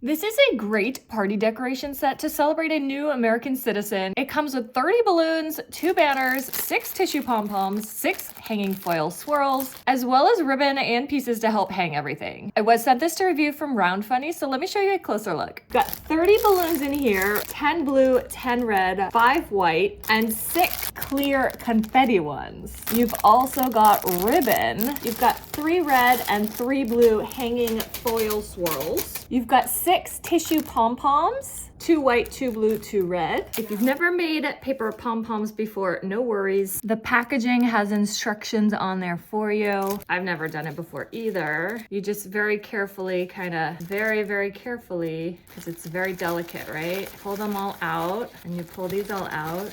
This is a great party decoration set to celebrate a new American citizen. It comes with 30 balloons, 2 banners, 6 tissue pom-poms, 6 hanging foil swirls, as well as ribbon and pieces to help hang everything. I was sent this to review from Round Funny, so let me show you a closer look. Got 30 balloons in here, 10 blue, 10 red, 5 white, and 6 clear confetti ones. You've also got ribbon. You've got 3 red and 3 blue hanging foil swirls. You've got 6 tissue pom-poms, 2 white, 2 blue, 2 red. If you've never made paper pom-poms before, no worries. The packaging has instructions on there for you. I've never done it before either. You just very carefully, very carefully, because it's very delicate, right? Pull them all out, and you pull these all out.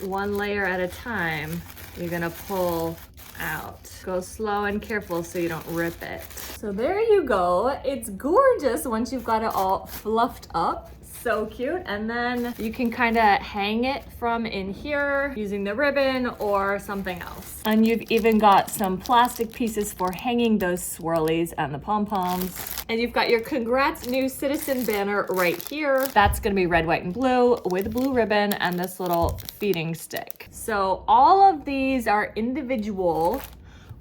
One layer at a time, you're gonna pull out. Go slow and careful so you don't rip it. So there you go. It's gorgeous once you've got it all fluffed up. So cute. And then you can kind of hang it from in here using the ribbon or something else. And you've even got some plastic pieces for hanging those swirlies and the pom-poms. And you've got your Congrats New Citizen banner right here. That's gonna be red, white, and blue with blue ribbon and this little feeding stick. So all of these are individual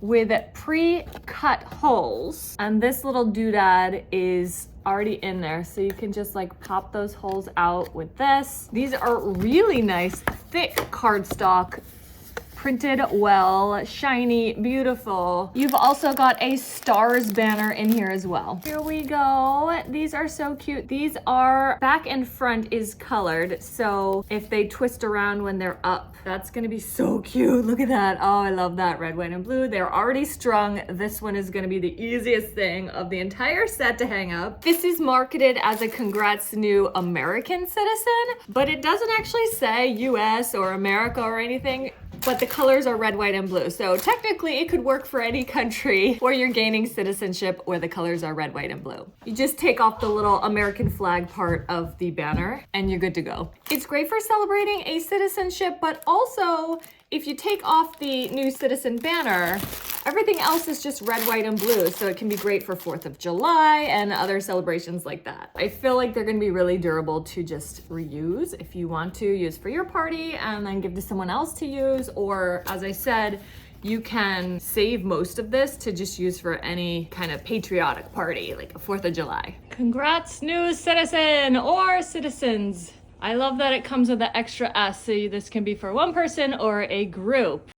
with pre-cut holes. And this little doodad is already in there, so you can just like pop those holes out with this. These are really nice, thick cardstock, printed well, shiny, beautiful. You've also got a stars banner in here as well. Here we go. These are so cute. These are back and front is colored, so if they twist around when they're up, that's gonna be so cute. Look at that. Oh, I love that. Red, white, and blue. They're already strung. This one is gonna be the easiest thing of the entire set to hang up. This is marketed as a Congrats New American Citizen, but it doesn't actually say US or America or anything. But the colors are red, white, and blue. So technically it could work for any country where you're gaining citizenship where the colors are red, white, and blue. You just take off the little American flag part of the banner and you're good to go. It's great for celebrating a citizenship, but also if you take off the new citizen banner, everything else is just red, white, and blue, so it can be great for 4th of July and other celebrations like that. I feel like they're gonna be really durable to just reuse if you want to use for your party and then give to someone else to use, or as I said, you can save most of this to just use for any kind of patriotic party, like a 4th of July. Congrats, new citizen or citizens. I love that it comes with the extra S, so this can be for one person or a group.